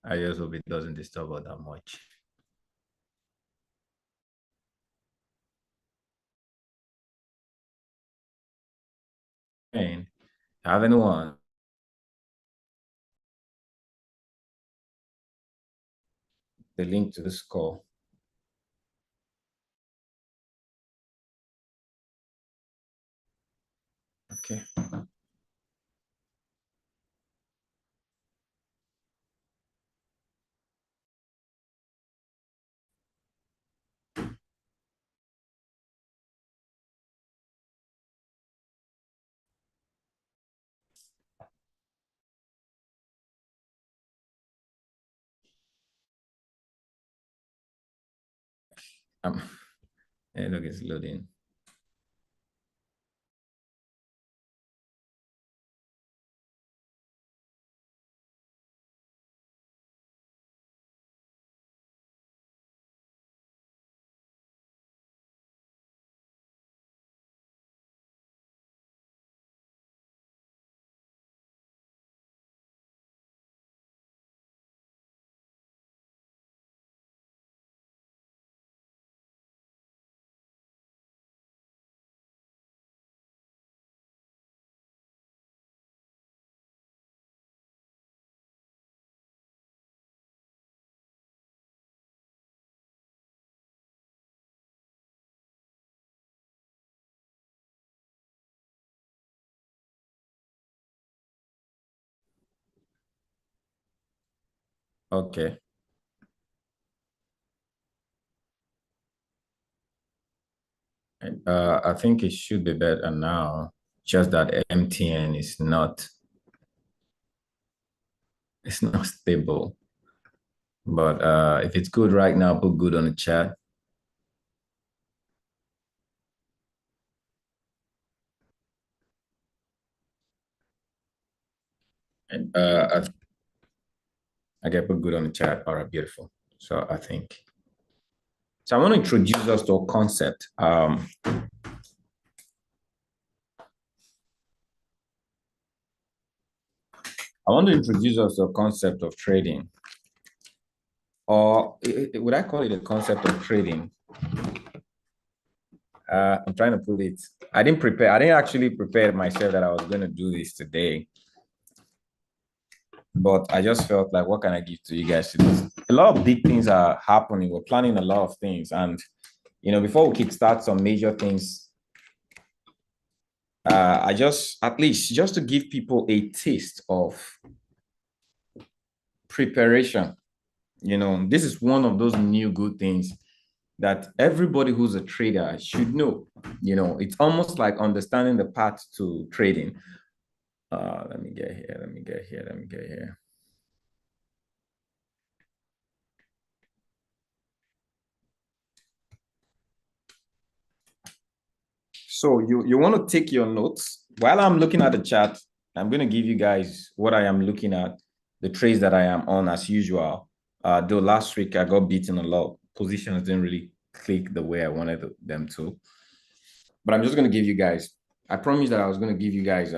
I just hope it doesn't disturb us that much. And have anyone the link to this call? Okay. Um, and look, it's loading. Okay. I think it should be better now. Just that MTN is not, it's not stable. But if it's good right now, put good on the chat. And I get put good on the chat. All right, beautiful. So I think so. I want to introduce us to a concept. I want to introduce us to a concept of trading, or would I call it a concept of trading? I'm trying to put it. I didn't prepare. I didn't actually prepare myself that I was going to do this today, but I just felt like, what can I give to you guys today? A lot of big things are happening. We're planning a lot of things, and before we kickstart some major things, I just at least just to give people a taste of preparation. This is one of those new good things that everybody who's a trader should know. It's almost like understanding the path to trading. Let me get here. Let me get here. Let me get here. So you want to take your notes while I'm looking at the chat. I'm going to give you guys what I am looking at, the trades that I am on as usual. Though last week I got beaten a lot. Positions didn't really click the way I wanted them to. But I'm just going to give you guys. I promised that I was going to give you guys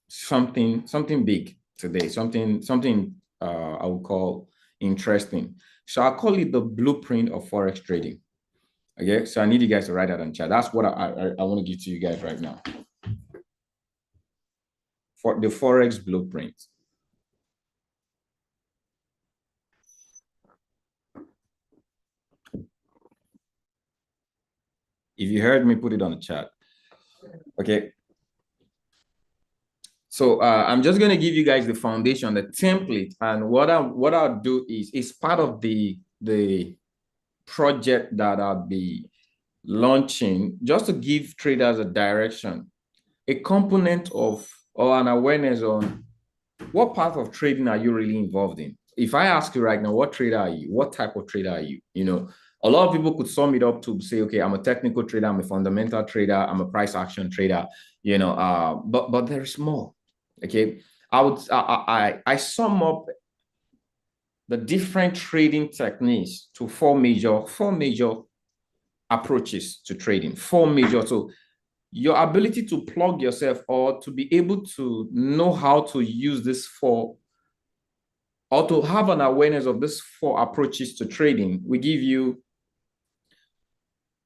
something big today. Something I would call interesting. So I call it the blueprint of forex trading. Okay, so I need you guys to write that in chat. That's what I want to give to you guys right now. For the forex blueprint. If you heard me, put it on the chat. Okay. So I'm just going to give you guys the foundation, the template, and what I'll do is part of the project that I'll be launching, just to give traders a direction, a component of or an awareness on what part of trading are you really involved in. If I ask you right now, what trader are you? What type of trader are you? A lot of people could sum it up to say, okay, I'm a technical trader, I'm a fundamental trader, I'm a price action trader, but there's more. Okay. I sum up the different trading techniques to four major approaches to trading, four major. So your ability to plug yourself or to be able to know how to use this four or to have an awareness of these 4 approaches to trading, we give you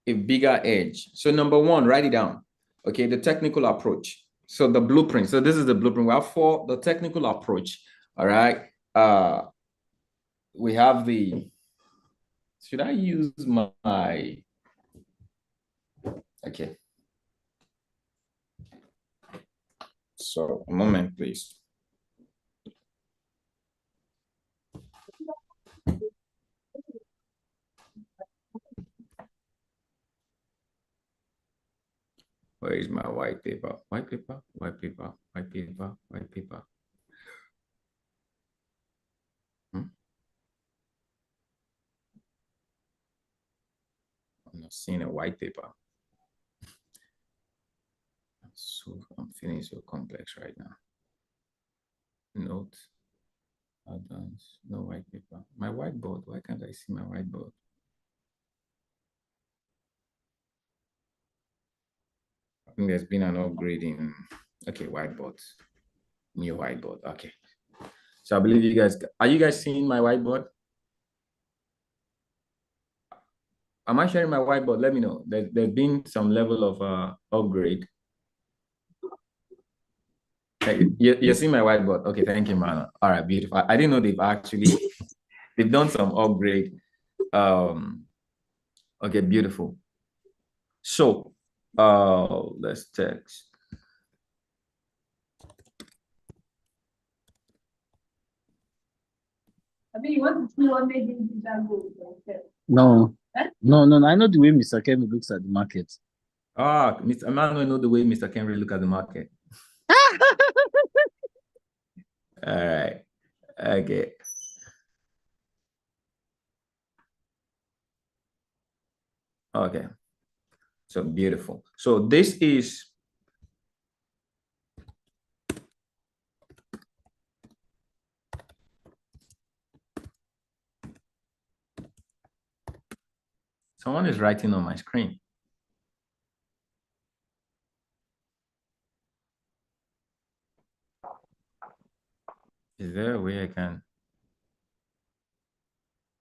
a bigger edge. So number 1, write it down. Okay, the technical approach. So the blueprint. So this is the blueprint. We have 4, the technical approach. All right. We have the, should I use my, okay. So a moment, please. Where is my white paper? White paper, white paper, white paper, white paper. I'm not seeing a white paper. So I'm feeling so complex right now. Note, advance, no white paper. My whiteboard, why can't I see my whiteboard? I think there's been an upgrade in, okay, whiteboard, new whiteboard, okay. So I believe you guys, are you guys seeing my whiteboard? Am I sharing my whiteboard? Let me know. There's been some level of upgrade. Hey, you see my whiteboard? Okay, thank you, man. All right, beautiful. I didn't know they've done some upgrade. Okay, beautiful. So, let's text. I mean, you want to see what made him do that goal? No. No. I know the way Mr. Kevin looks at the market. Mr. Emmanuel know the way Mr. Kenry look at the market. All right. Okay. Okay. So beautiful. So this is someone is writing on my screen. Is there a way I can?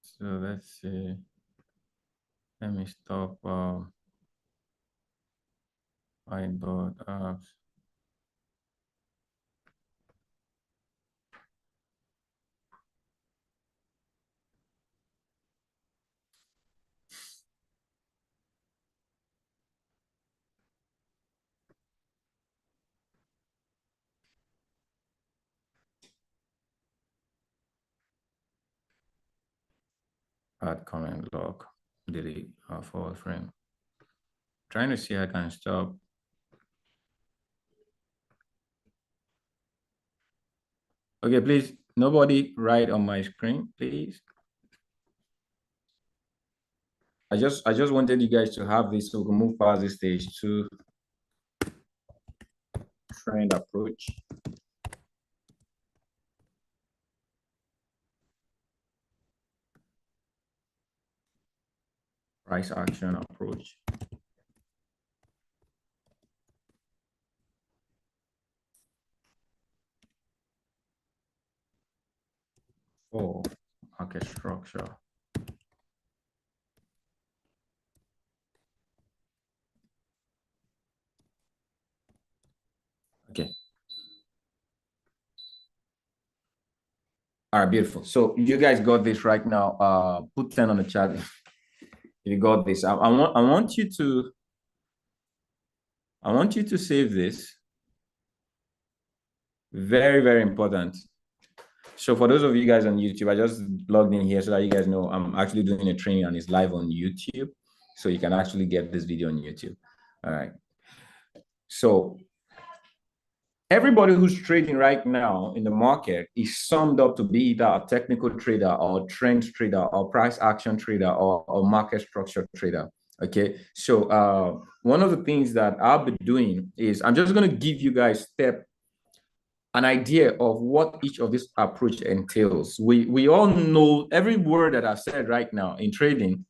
So let's see. Let me stop whiteboard apps. Add comment log, delete forward frame. Trying to see I can stop. Okay, please, nobody write on my screen, please. I just wanted you guys to have this so we can move past this stage to trend approach. Price action approach. For market structure. Okay. All right, beautiful. So you guys got this right now. Put 10 on the chat if you got this. I want you to save this. Very, very important. So for those of you guys on YouTube, I just logged in here so that you guys know I'm actually doing a training and it's live on YouTube. So you can actually get this video on YouTube. All right. So everybody who's trading right now in the market is summed up to be either a technical trader or trend trader or price action trader or market structure trader. Okay. So one of the things that I'll be doing is I'm just going to give you guys an idea of what each of this approach entails. We all know every word that I've said right now in trading.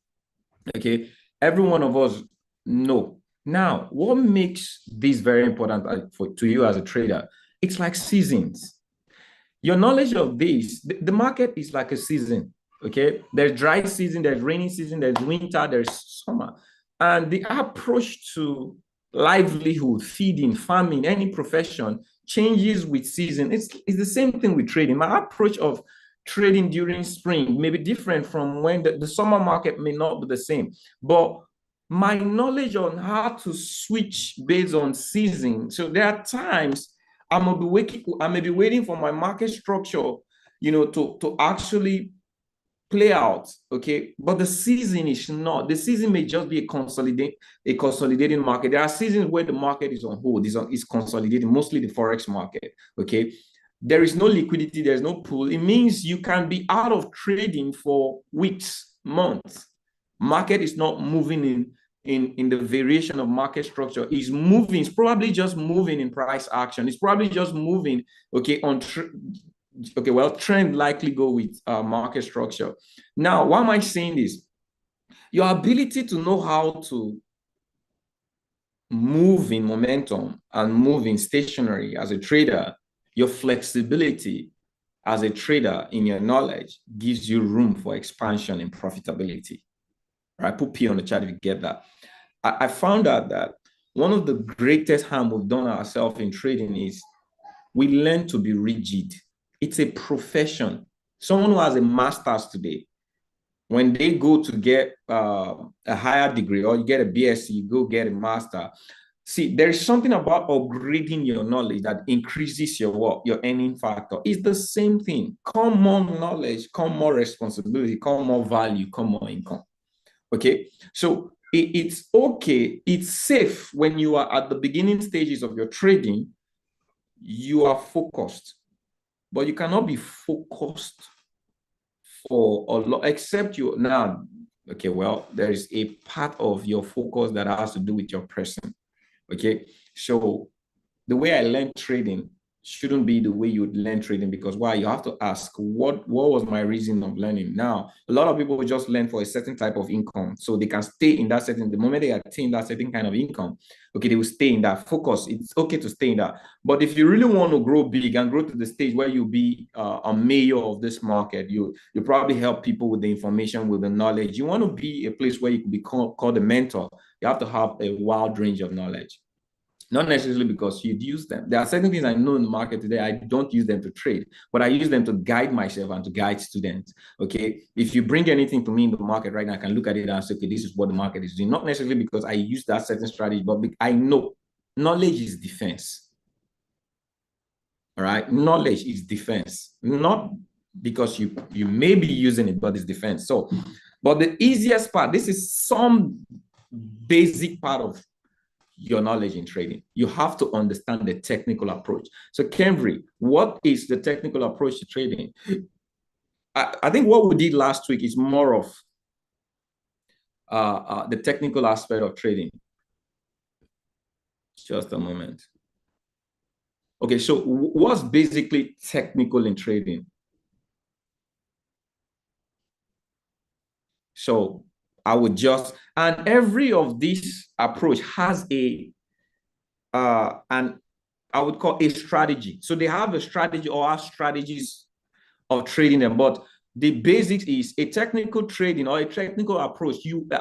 Okay. Every one of us know. Now, what makes this very important to you as a trader? It's like seasons. Your knowledge of this, the market is like a season, okay? There's dry season, there's rainy season, there's winter, there's summer. And the approach to livelihood, feeding, farming, any profession changes with season. It's the same thing with trading. My approach of trading during spring may be different from when the summer market may not be the same. But my knowledge on how to switch based on season. So there are times I may be waiting for my market structure, to actually play out. Okay. But the season is not. The season may just be a consolidating market. There are seasons where the market is on hold, is consolidating, mostly the forex market. Okay. There is no liquidity, there's no pool. It means you can be out of trading for weeks, months. Market is not moving in the variation of market structure. Is moving. It's probably just moving in price action. It's probably just moving, okay, well, trend likely go with market structure. Now, why am I saying this? Your ability to know how to move in momentum and move in stationary as a trader, your flexibility as a trader in your knowledge gives you room for expansion and profitability. Right? Put P on the chat if you get that. I found out that one of the greatest harm we've done ourselves in trading is we learn to be rigid. It's a profession. Someone who has a master's today, when they go to get a higher degree, or you get a BSc, you go get a master. See, there is something about upgrading your knowledge that increases your earning factor. It's the same thing. Come more knowledge, come more responsibility, come more value, come more income. Okay, so it's okay. It's safe when you are at the beginning stages of your trading. You are focused, but you cannot be focused for a lot, except you now. Okay, well, there is a part of your focus that has to do with your person. Okay, so the way I learned trading shouldn't be the way you would learn trading, because why? You have to ask, what was my reason of learning? Now, a lot of people just learn for a certain type of income, so they can stay in that certain, the moment they attain that certain kind of income, okay, they will stay in that focus. It's okay to stay in that. But if you really want to grow big and grow to the stage where you'll be a mayor of this market, you probably help people with the information, with the knowledge. You want to be a place where you can be called a mentor. You have to have a wide range of knowledge. Not necessarily because you'd use them. There are certain things I know in the market today, I don't use them to trade, but I use them to guide myself and to guide students. Okay. If you bring anything to me in the market right now, I can look at it and say, okay, this is what the market is doing. Not necessarily because I use that certain strategy, but I know knowledge is defense. All right. Knowledge is defense, not because you may be using it, but it's defense. So, but the easiest part, this is some basic part of your knowledge in trading. You have to understand the technical approach. So Kenry, what is the technical approach to trading? I think what we did last week is more of the technical aspect of trading. Just a moment. Okay, so what's basically technical in trading? So I would just, and every of these approach has and I would call a strategy. So they have a strategy or have strategies of trading them, but the basics is a technical trading or a technical approach.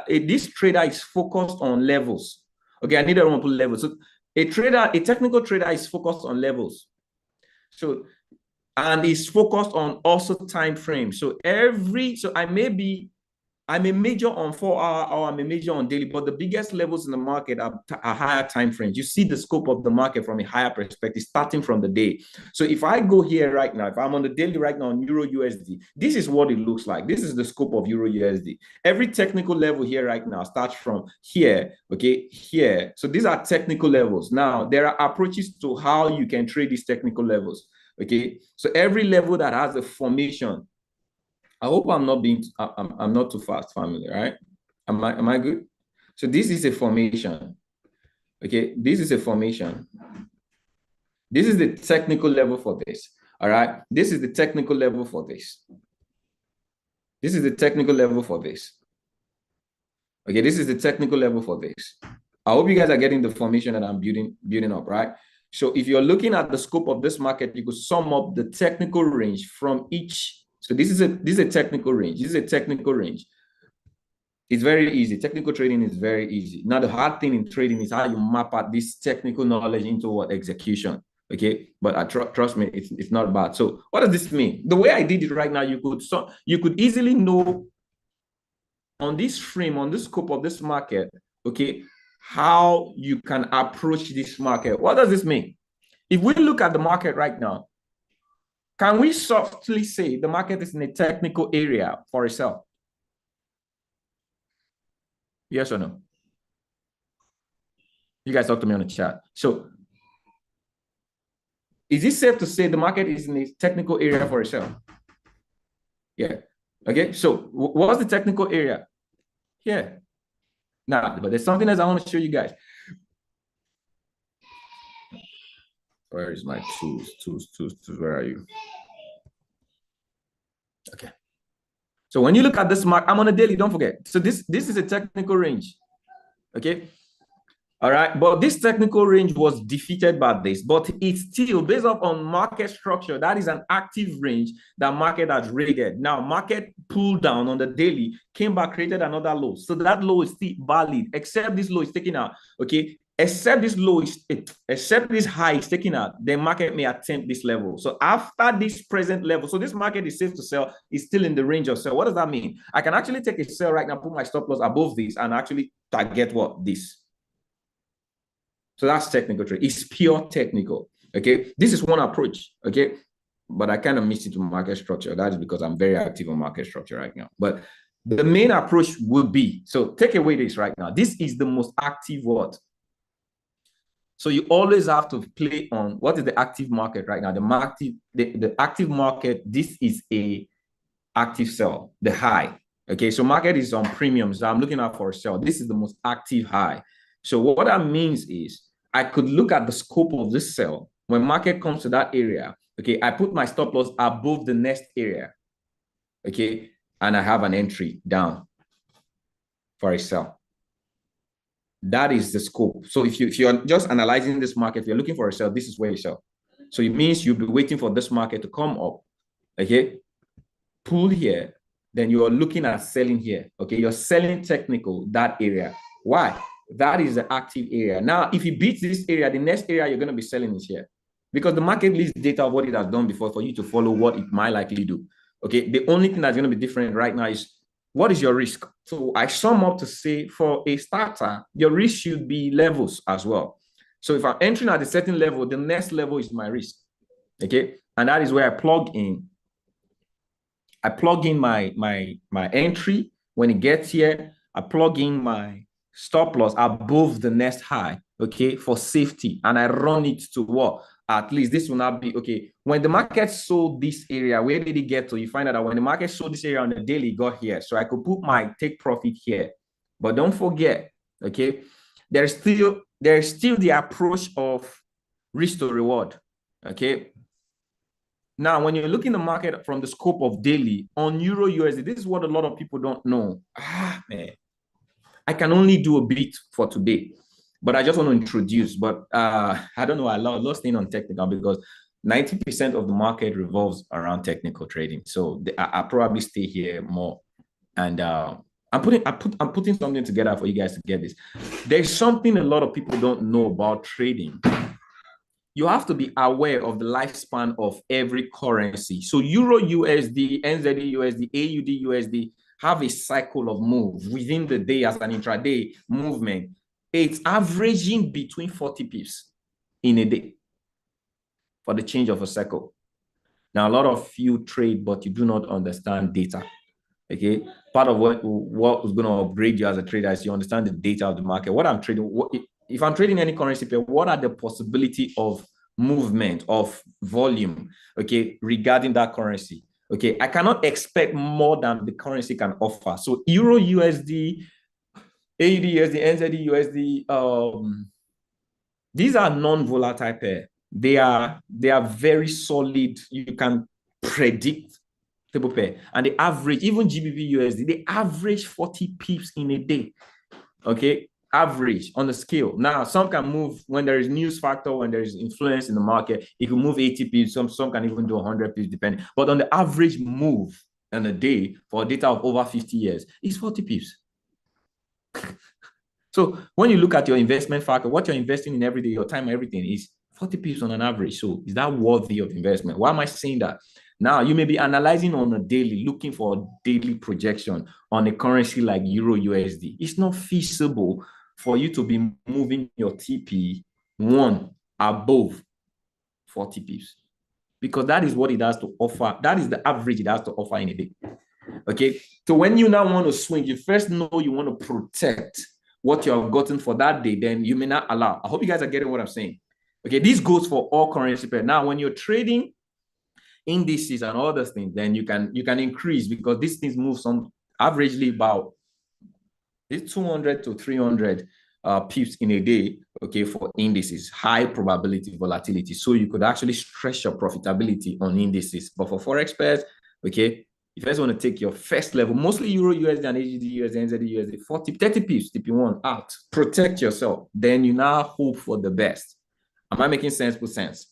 This trader is focused on levels. Okay, I need to put levels. So a technical trader is focused on levels. So, and is focused on also time frames. So I may major on 4 hour or I may major on daily, but the biggest levels in the market are higher time frames. You see the scope of the market from a higher perspective, starting from the day. So if I go here right now, if I'm on the daily right now on Euro USD, this is what it looks like. This is the scope of Euro USD. Every technical level here right now starts from here, okay, here. So these are technical levels. Now, there are approaches to how you can trade these technical levels, okay? So every level that has a formation, I hope I'm not too fast, family, right? Am I good? So this is a formation. Okay, this is a formation. This is the technical level for this. All right. This is the technical level for this. This is the technical level for this. Okay, this is the technical level for this. I hope you guys are getting the formation that I'm building up, right? So if you're looking at the scope of this market, you could sum up the technical range from each. So this is a technical range. This is a technical range. It's very easy. Technical trading is very easy. Now, the hard thing in trading is how you map out this technical knowledge into what execution. Okay, but trust me, it's not bad. So what does this mean? The way I did it right now, you could easily know on this frame, on the scope of this market, okay, how you can approach this market. What does this mean? If we look at the market right now, can we softly say the market is in a technical area for itself? Yes or no? You guys talk to me on the chat. So is it safe to say the market is in a technical area for itself? Yeah. Okay. So what's the technical area? Here. Now, but there's something else I want to show you guys. Where is my tools? Tools. Where are you? Okay. So when you look at this mark, I'm on a daily, don't forget. So this is a technical range. Okay. All right, but this technical range was defeated by this, but it's still based on market structure. That is an active range that market has raided. Now, market pulled down on the daily, came back, created another low. So that low is still valid, except this low is taken out. Okay, except this high is taken out, the market may attempt this level. So after this present level, so this market is safe to sell, is still in the range of sell. What does that mean? I can actually take a sell right now, put my stop loss above this, and actually target what? This. So that's technical trade. It's pure technical. Okay. This is one approach. Okay. But I kind of missed it to market structure. That is because I'm very active on market structure right now. But the main approach will be, so take away this right now. This is the most active word. So you always have to play on what is the active market right now. The active market, this is a active sell, the high. Okay. So market is on premium. So I'm looking out for a sell. This is the most active high. So what that means is I could look at the scope of this sell. When market comes to that area, okay, I put my stop loss above the next area, okay, and I have an entry down for a sell. That is the scope. So if you're just analyzing this market, if you're looking for a sell, this is where you sell. So it means you'll be waiting for this market to come up, okay, pull here, then you're looking at selling here, okay, you're selling technical, that area. Why? That is the active area. Now, if it beats this area, the next area you're going to be selling is here, because the market leaves data of what it has done before for you to follow what it might likely do. Okay, the only thing that's going to be different right now is what is your risk. So I sum up to say for a starter, your risk should be levels as well. So if I'm entering at a certain level, the next level is my risk. Okay, and that is where I plug in. I plug in my entry. When it gets here, I plug in my stop loss above the next high, okay, for safety. And I run it to what? At least this will not be, okay, when the market sold this area, where did it get to? You find out that when the market sold this area on the daily, it got here. So I could put my take profit here. But don't forget, okay, there's still the approach of risk to reward, okay? Now, when you're looking at the market from the scope of daily on Euro USD, this is what a lot of people don't know. Man, I can only do a bit for today, but I just want to introduce. But I don't know, I lost staying on technical because 90% of the market revolves around technical trading. So I probably stay here more. And I'm putting something together for you guys to get this. There's something a lot of people don't know about trading. You have to be aware of the lifespan of every currency. So Euro USD, NZD USD, AUD USD have a cycle of move within the day as an intraday movement. It's averaging between 40 pips in a day for the change of a cycle. Now, a lot of you trade, but you do not understand data. Okay, part of what is going to upgrade you as a trader is you understand the data of the market. What I'm trading, if I'm trading any currency pair, what are the possibility of movement, of volume, okay, regarding that currency? Okay, I cannot expect more than the currency can offer. So Euro USD, AUD USD, NZD USD, these are non-volatile pair. They are very solid. You can predict table pair, and they average, even GBP USD, they average 40 pips in a day. Okay, average on the scale. Now, some can move when there is news factor, when there is influence in the market, it can move 80 pips, some can even do 100 pips depending. But on the average move in a day for data of over 50 years, it's 40 pips. So when you look at your investment factor, what you're investing in every day, your time, everything is 40 pips on an average. So is that worthy of investment? Why am I saying that? Now, you may be analyzing on a daily, looking for a daily projection on a currency like Euro USD. It's not feasible for you to be moving your TP1 above 40 pips, because that is what it has to offer. That is the average it has to offer in a day. Okay. So when you now want to swing, you first know you want to protect what you have gotten for that day, then you may not allow. I hope you guys are getting what I'm saying. Okay. This goes for all currency pairs. Now, when you're trading indices and other things, then you can increase, because these things move some averagely about 200 to 300 pips in a day, okay, for indices, high probability volatility. So you could actually stretch your profitability on indices. But for forex pairs, okay, if you first want to take your first level, mostly Euro USD and AGD USD, NZD USD, 40, 30 pips, TP1 out, protect yourself. Then you now hope for the best. Am I making sense? Put sense.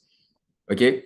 Okay.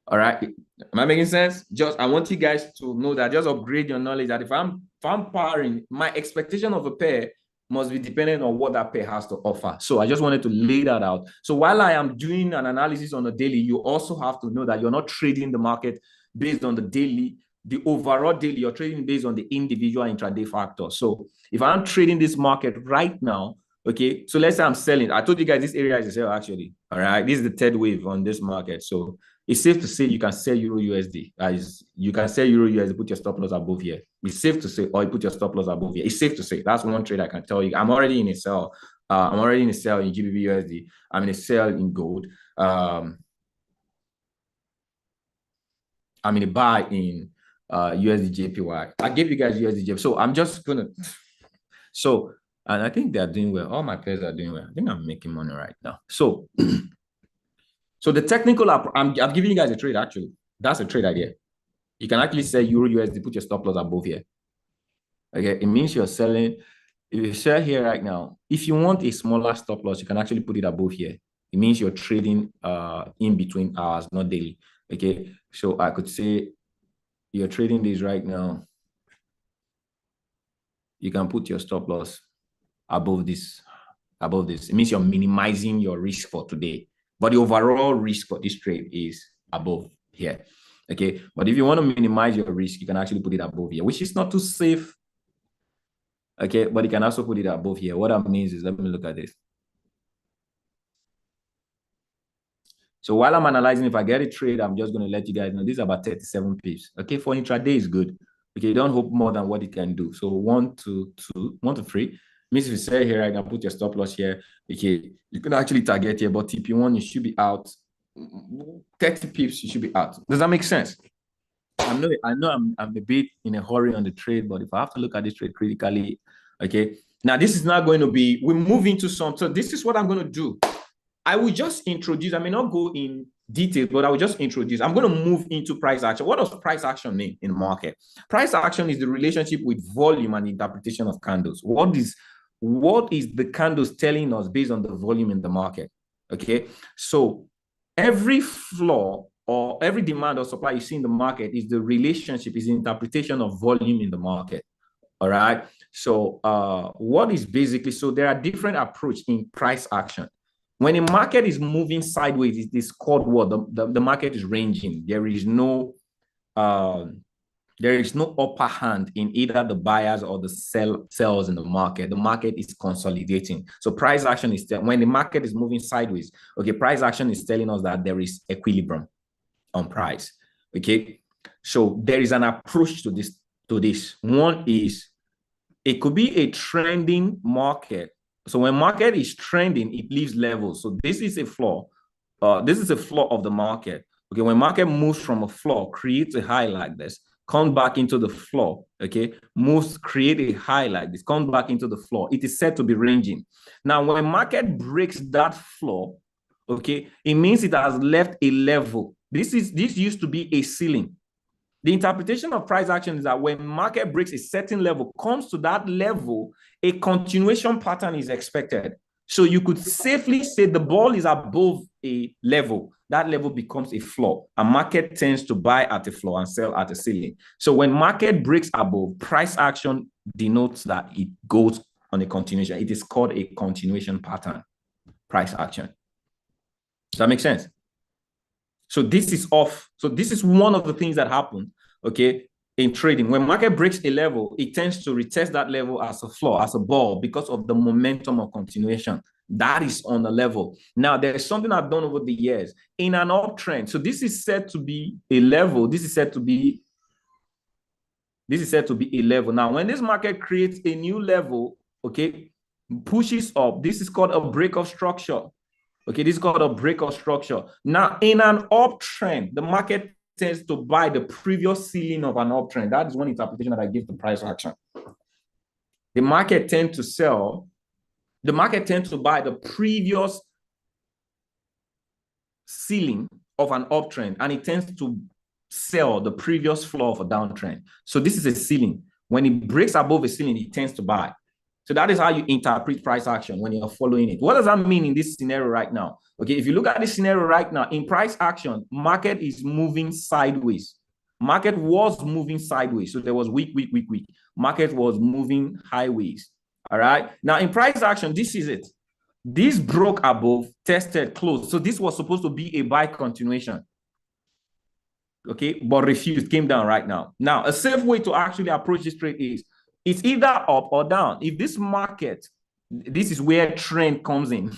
All right. Am I making sense? Just, I want you guys to know that, just upgrade your knowledge that if I'm pairing, my expectation of a pair must be dependent on what that pair has to offer. So I just wanted to lay that out. So while I am doing an analysis on a daily, you also have to know that you're not trading the market based on the daily, the overall daily, you're trading based on the individual intraday factor. So if I'm trading this market right now, okay, so let's say I'm selling. I told you guys this area is a sell actually. All right, this is the third wave on this market. So it's safe to say you can sell Euro USD. You can sell Euro USD, put your stop loss above here. It's safe to say, or you put your stop loss above here. It's safe to say. That's one trade I can tell you. I'm already in a sell. I'm already in a sell in GBP USD. I'm in a sell in gold. I'm in a buy in USD JPY. I gave you guys USD JPY. So I'm just gonna. So, and I think they're doing well. All my players are doing well. I think I'm making money right now. So. So the technical, I'm giving you guys a trade actually. That's a trade idea. You can actually sell Euro USD, put your stop loss above here. Okay, it means you're selling. If you sell here right now, if you want a smaller stop loss, you can actually put it above here. It means you're trading in between hours, not daily. Okay, so I could say you're trading this right now. You can put your stop loss above this. Above this, it means you're minimizing your risk for today. But the overall risk for this trade is above here. Okay. But if you want to minimize your risk, you can actually put it above here, which is not too safe. Okay. But you can also put it above here. What that means is, let me look at this. So while I'm analyzing, if I get a trade, I'm just going to let you guys know this is about 37 pips. Okay. For intraday is good. Okay. You don't hope more than what it can do. So 1 to 2, 1 to 3. Means if you sell here, I can put your stop loss here. Okay, you can actually target here, but TP1, you should be out. 30 pips, you should be out. Does that make sense? I know I'm a bit in a hurry on the trade, but if I have to look at this trade critically, okay. Now this is not going to be, we move into some, so this is what I'm going to do. I will just introduce, I may not go in detail, but I will just introduce. I'm going to move into price action. What does price action mean in the market? Price action is the relationship with volume and interpretation of candles. What is the candles telling us based on the volume in the market? Okay, so every floor or every demand or supply you see in the market is the relationship, is the interpretation of volume in the market. All right, so what is basically, so there are different approaches in price action. When a market is moving sideways, it is called what? The market is ranging. There is no upper hand in either the buyers or the sellers in the market. The market is consolidating. So price action is when the market is moving sideways. Okay, price action is telling us that there is equilibrium on price. Okay, so there is an approach to this. One is, it could be a trending market. So when market is trending, it leaves levels. So this is a floor. This is a floor of the market. Okay, when market moves from a floor, creates a high like this, comes back into the floor. Okay, moves, create a high like this, comes back into the floor. It is said to be ranging. Now, when market breaks that floor, okay, it means it has left a level. This used to be a ceiling. The interpretation of price action is that when market breaks a certain level, comes to that level, a continuation pattern is expected. So you could safely say the ball is above a level. That level becomes a floor. A market tends to buy at a floor and sell at a ceiling. So when market breaks above, price action denotes that it goes on a continuation. It is called a continuation pattern, price action. Does that make sense? So this is off. So this is one of the things that happen, okay, in trading. When market breaks a level, it tends to retest that level as a floor, as a ball, because of the momentum of continuation. That is on the level. Now, there's something I've done over the years in an uptrend. So this is said to be a level. This is said to be a level. Now, when this market creates a new level, okay, pushes up, this is called a breakout structure. Okay, this is called a breakout structure. Now, in an uptrend, the market tends to buy the previous ceiling of an uptrend. That is one interpretation that I give to price action. The market tends to buy the previous ceiling of an uptrend, and it tends to sell the previous floor of a downtrend. So this is a ceiling. When it breaks above a ceiling, it tends to buy. So that is how you interpret price action when you're following it. What does that mean in this scenario right now? Okay, if you look at this scenario right now, in price action, market is moving sideways. Market was moving sideways. So there was weak. Market was moving highways. All right. Now in price action, this is it. This broke above, tested, closed. So this was supposed to be a buy continuation. Okay, but refused, came down right now. Now, a safe way to actually approach this trade is it's either up or down. If this market, this is where trend comes in.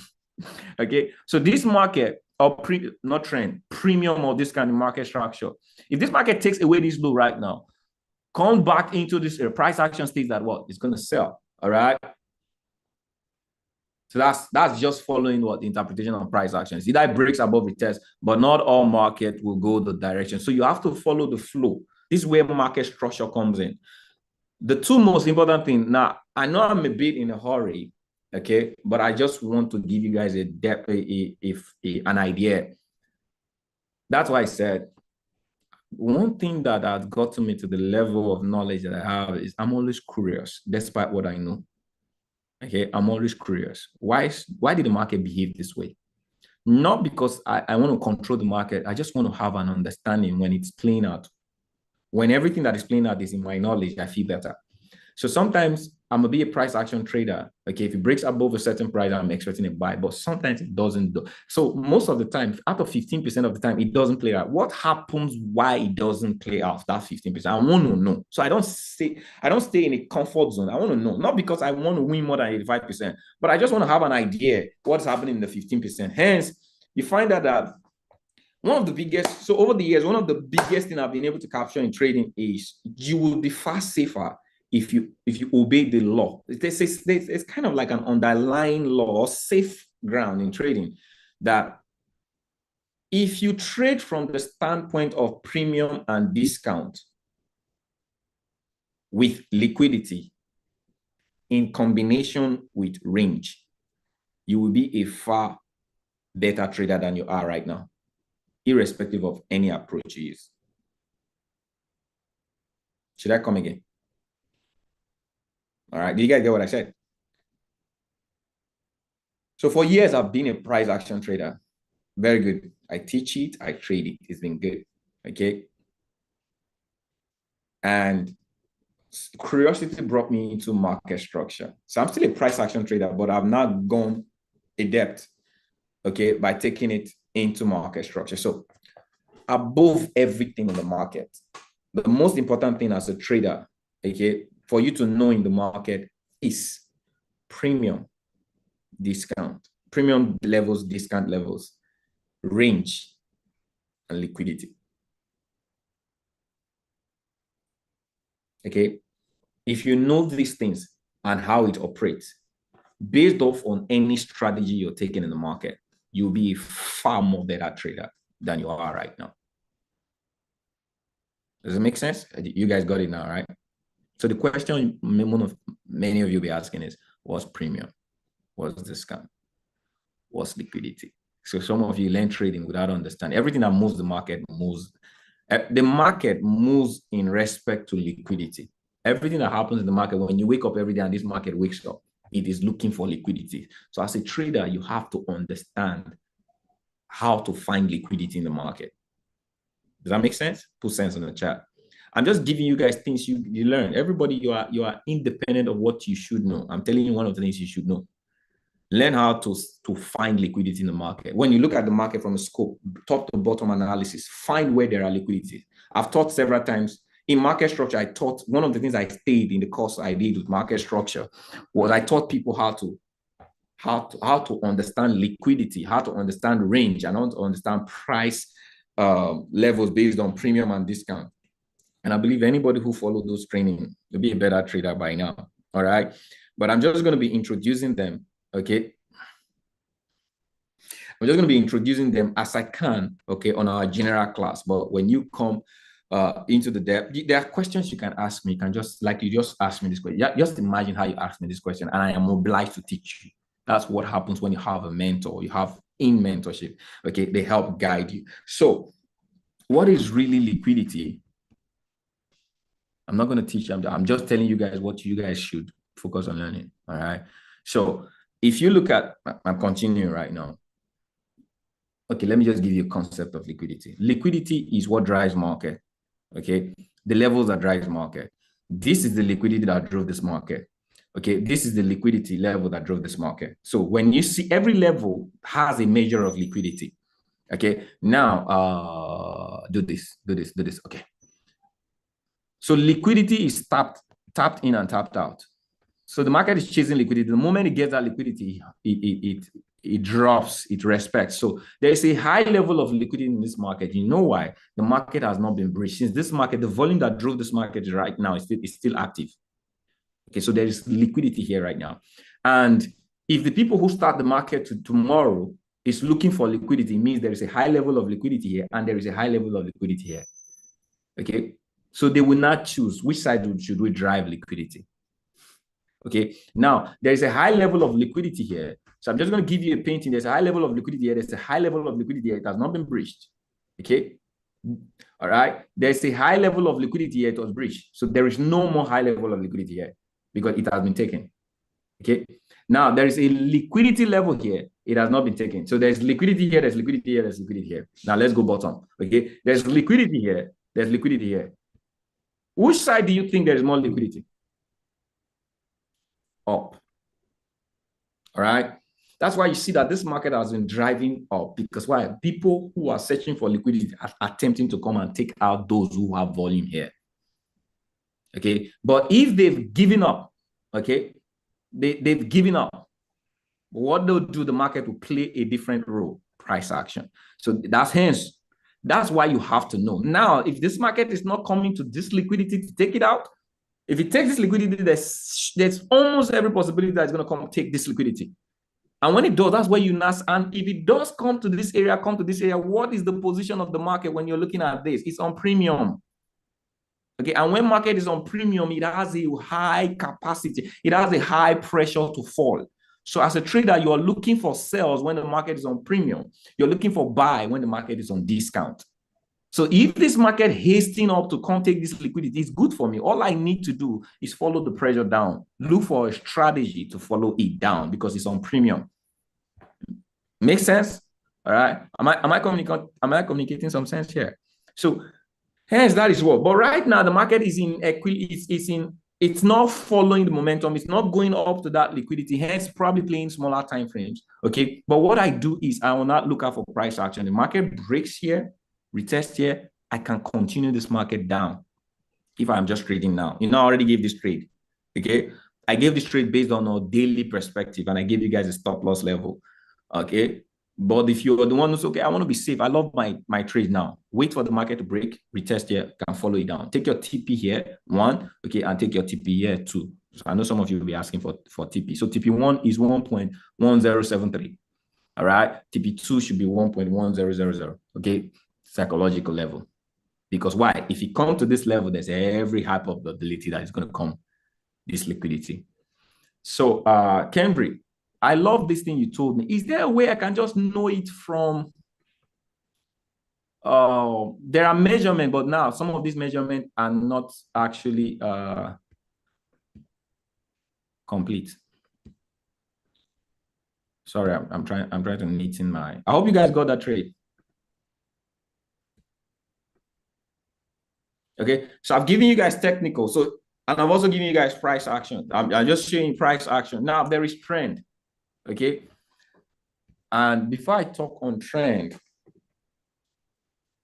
Okay, so this market, or not trend, premium or this kind of market structure. If this market takes away this low right now, come back into this price action stage that what? It's going to sell. All right. So that's just following what the interpretation of price actions. Either it breaks above the test, but not all market will go the direction. So you have to follow the flow. This is where market structure comes in. The two most important things. Now, I know I'm a bit in a hurry, okay, but I just want to give you guys an idea. That's why I said one thing that has gotten me to the level of knowledge that I have is I'm always curious, despite what I know. Okay, I'm always curious. Why did the market behave this way? Not because I want to control the market. I just want to have an understanding when it's playing out. When everything that is playing out is in my knowledge, I feel better. So sometimes I'm going to be a price action trader. Okay, if it breaks above a certain price, I'm expecting a buy, but sometimes it doesn't do. So most of the time, out of 15% of the time, it doesn't play out. What happens why it doesn't play out, that 15%? I want to know. So I don't stay in a comfort zone. I want to know, not because I want to win more than 85%, but I just want to have an idea what's happening in the 15%. Hence, you find out that one of the biggest, so over the years, one of the biggest thing I've been able to capture in trading is you will be far safer if you obey the law. It's kind of like an underlying law, safe ground in trading, that if you trade from the standpoint of premium and discount with liquidity in combination with range, you will be a far better trader than you are right now, irrespective of any approach you use. Should I come again? All right, do you guys get what I said? So for years, I've been a price action trader. Very good. I teach it, I trade it. It's been good. Okay. And curiosity brought me into market structure. So I'm still a price action trader, but I've not gone adept, okay, by taking it into market structure. So above everything in the market, the most important thing as a trader, okay, for you to know in the market is premium, discount, premium levels, discount levels, range, and liquidity. Okay, if you know these things and how it operates, based off on any strategy you're taking in the market, you'll be a far more better trader than you are right now. Does it make sense? You guys got it now, right? So the question many of you be asking is, what's premium? What's discount? What's liquidity? So some of you learn trading without understanding. Everything that moves the market moves The market moves in respect to liquidity. Everything that happens in the market, when you wake up every day and this market wakes up, it is looking for liquidity. So as a trader, you have to understand how to find liquidity in the market. Does that make sense? Put sense in the chat. I'm just giving you guys things you learn. Everybody, you are independent of what you should know. I'm telling you one of the things you should know. Learn how to find liquidity in the market. When you look at the market from a scope, top to bottom analysis, find where there are liquidities. I've taught several times in market structure. I taught one of the things I stayed in the course I did with market structure was I taught people how to understand liquidity, how to understand range, and how to understand price levels based on premium and discount. And I believe anybody who followed those training will be a better trader by now. All right. But I'm just going to be introducing them. Okay. I'm just going to be introducing them as I can, okay, on our general class. But when you come into the depth, there are questions you can ask me. You can just ask me this question. Just imagine how you ask me this question, and I am obliged to teach you. That's what happens when you have a mentor, you have in mentorship. Okay, they help guide you. So, what is really liquidity? I'm not going to teach you. I'm just telling you guys what you guys should focus on learning. All right. So, if you look at, I'm continuing right now. Okay, let me just give you a concept of liquidity. Liquidity is what drives market. Okay, the levels that drives market. This is the liquidity that drove this market. Okay, this is the liquidity level that drove this market. So when you see every level has a measure of liquidity. Okay, now do this. Okay. So liquidity is tapped in and tapped out. So the market is chasing liquidity. The moment it gets that liquidity, it drops, it respects. So there's a high level of liquidity in this market. You know why? The market has not been breached. Since this market, the volume that drove this market right now is still active. Okay, so there is liquidity here right now. And if the people who start the market tomorrow is looking for liquidity, it means there is a high level of liquidity here and there is a high level of liquidity here. Okay, so they will not choose which side should we drive liquidity. Okay, now there is a high level of liquidity here. So I'm just going to give you a painting. There's a high level of liquidity here. There's a high level of liquidity here. It has not been breached. Okay. All right. There's a high level of liquidity here. It was breached. So there is no more high level of liquidity here because it has been taken. Okay. Now there is a liquidity level here. It has not been taken. So there's liquidity here. There's liquidity here. There's liquidity here. Now let's go bottom. Okay. There's liquidity here. There's liquidity here. Which side do you think there is more liquidity? Up. All right. That's why you see that this market has been driving up, because why? People who are searching for liquidity are attempting to come and take out those who have volume here. Okay. But if they've given up, okay, they've given up, what they'll do, the market will play a different role, price action. So that's why you have to know. Now, if this market is not coming to this liquidity to take it out, if it takes this liquidity, there's almost every possibility that it's going to come take this liquidity. And when it does, that's where you ask. And if it does come to this area, what is the position of the market when you're looking at this? It's on premium. Okay, and when market is on premium, it has a high capacity. It has a high pressure to fall. So as a trader, you are looking for sales when the market is on premium. You're looking for buy when the market is on discount. So if this market hasting up to come take this liquidity, it's good for me. All I need to do is follow the pressure down. Look for a strategy to follow it down because it's on premium. Make sense? All right. Am I communicating some sense here? So hence that is what. But right now the market is it's not following the momentum. It's not going up to that liquidity. Hence probably playing smaller time frames. Okay. But what I do is I will not look out for price action. The market breaks here, retest here, I can continue this market down if I'm just trading now. I already gave this trade. Okay. I gave this trade based on a daily perspective, and I gave you guys a stop loss level. Okay. But if you're the one who's okay, I want to be safe. I love my trade now. Wait for the market to break, retest here, can follow it down. Take your TP here, 1, okay, and take your TP here, 2. So I know some of you will be asking for TP. So TP1 is 1.1073. All right. TP2 should be 1.1000. Okay. Psychological level. Because why? If it comes to this level, there's every high probability that it's going to come this liquidity. So Cambry, I love this thing you told me. Is there a way I can just know it from there are measurements, but now some of these measurements are not actually complete. Sorry, I'm trying to knit in my. I hope you guys got that trade. Okay, so I've given you guys technical. So, and I've also given you guys price action. I'm just showing price action. Now there is trend. Okay. And before I talk on trend,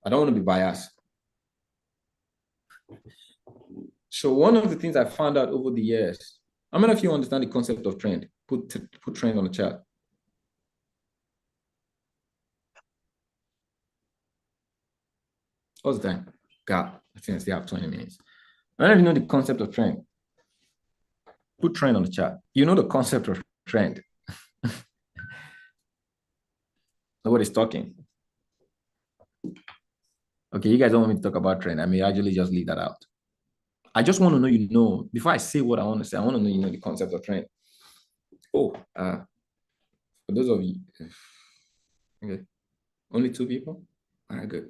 I don't want to be biased. So one of the things I found out over the years, how many of you understand the concept of trend? Put trend on the chart. What's the time? God, I think I still have 20 minutes. I don't even know the concept of trend. Put trend on the chart. You know the concept of trend. Nobody's talking. Okay, you guys don't want me to talk about trend. I may actually just leave that out. I just want to know, you know, before I say what I want to say, I want to know, you know, the concept of trend. Oh, for those of you, okay, only 2 people? All right, good.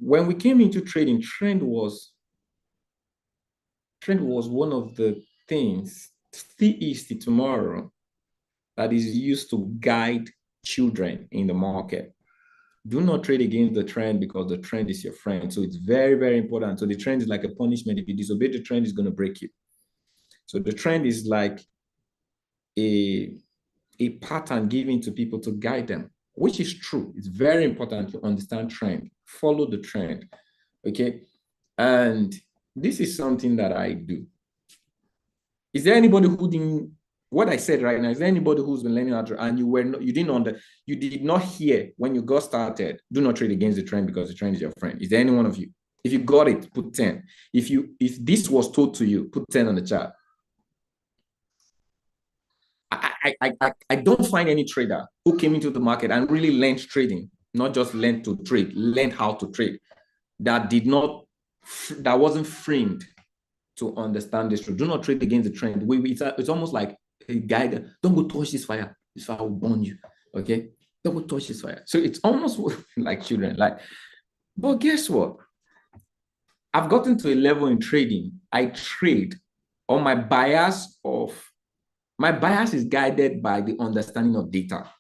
When we came into trading, trend was one of the things, still is to tomorrow, that is used to guide children in the market. Do not trade against the trend because the trend is your friend. So it's very, very important. So the trend is like a punishment. If you disobey the trend, it's going to break you. So the trend is like a pattern given to people to guide them, which is true. It's very important to understand trend, follow the trend. Okay. And this is something that I do. Is there anybody who didn't, what I said right now, is there anybody who's been learning how to, and you did not hear when you got started, do not trade against the trend because the trend is your friend? Is there any one of you? If you got it, put 10. If this was told to you, put 10 on the chart. I don't find any trader who came into the market and really learned trading, not just learned to trade, learned how to trade, that wasn't framed to understand this. Do not trade against the trend. It's almost like a guide. Don't go touch this fire. This fire will burn you. Okay? Don't go touch this fire. So it's almost like children. But guess what? I've gotten to a level in trading. I trade on my bias is guided by the understanding of data.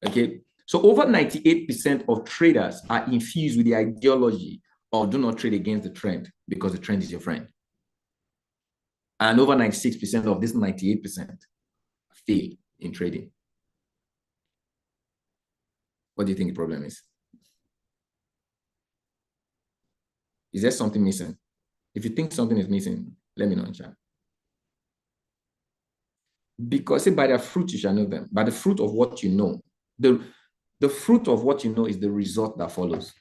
Okay? So over 98% of traders are infused with the ideology of do not trade against the trend because the trend is your friend. And over 96% of this 98% fail in trading. What do you think the problem is? Is there something missing? If you think something is missing, let me know in chat. Because by their fruit you shall know them. By the fruit of what you know. The fruit of what you know is the result that follows.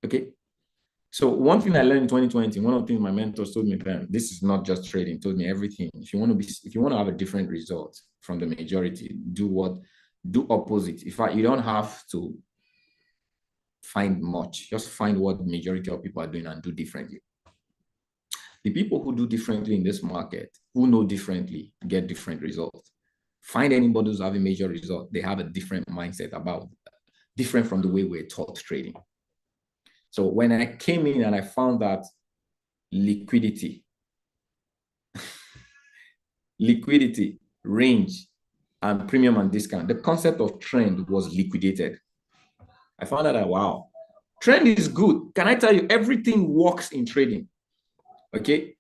Okay? So one thing I learned in 2020, one of the things my mentors told me then, this is not just trading, told me everything. If you want to have a different result from the majority, do opposite. You don't have to find much, just find what the majority of people are doing and do differently. The people who do differently in this market, who know differently, get different results. Find anybody who's having major result, they have a different mindset different from the way we're taught trading. So when I came in and I found that liquidity, range, and premium and discount, the concept of trend was liquidated. I found out that, wow, trend is good. Can I tell you, everything works in trading. Okay.